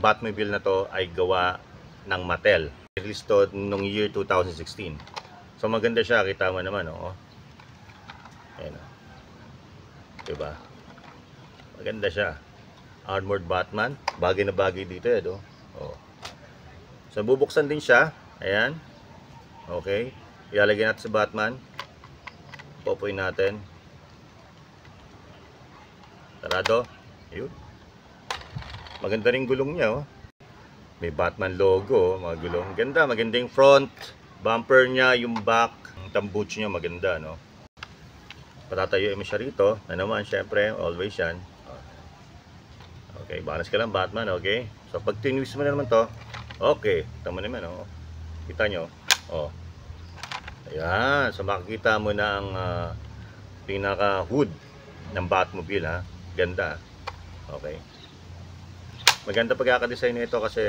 Batmobile na to ay gawa ng Mattel. Release to nung year 2016. So maganda siya, kita mo naman, oh. Ayan, oh. Diba? Maganda siya. Armored Batman, bagay na bagay dito, oh. So bubuksan din siya. Ayan. Okay. Ilalagay natin sa Batman. Popoy natin. Sarado. Ayun. Maganda rin gulong niya, oh. May Batman logo, mga gulong. Ganda, magandang front. Bumper niya, yung back. Yung tambucho niya, maganda, no? Patatayuin mo siya rito. Na naman, syempre, always yan. Okay, balance ka lang, Batman, okay? So, pag tinwist mo na naman to, okay. Tama naman, oh. Kita nyo, oh. Ayan, so makikita mo na ang pinaka-hood ng Batmobile, ha? Ganda, okay. Maganda pagkakadesign nito kasi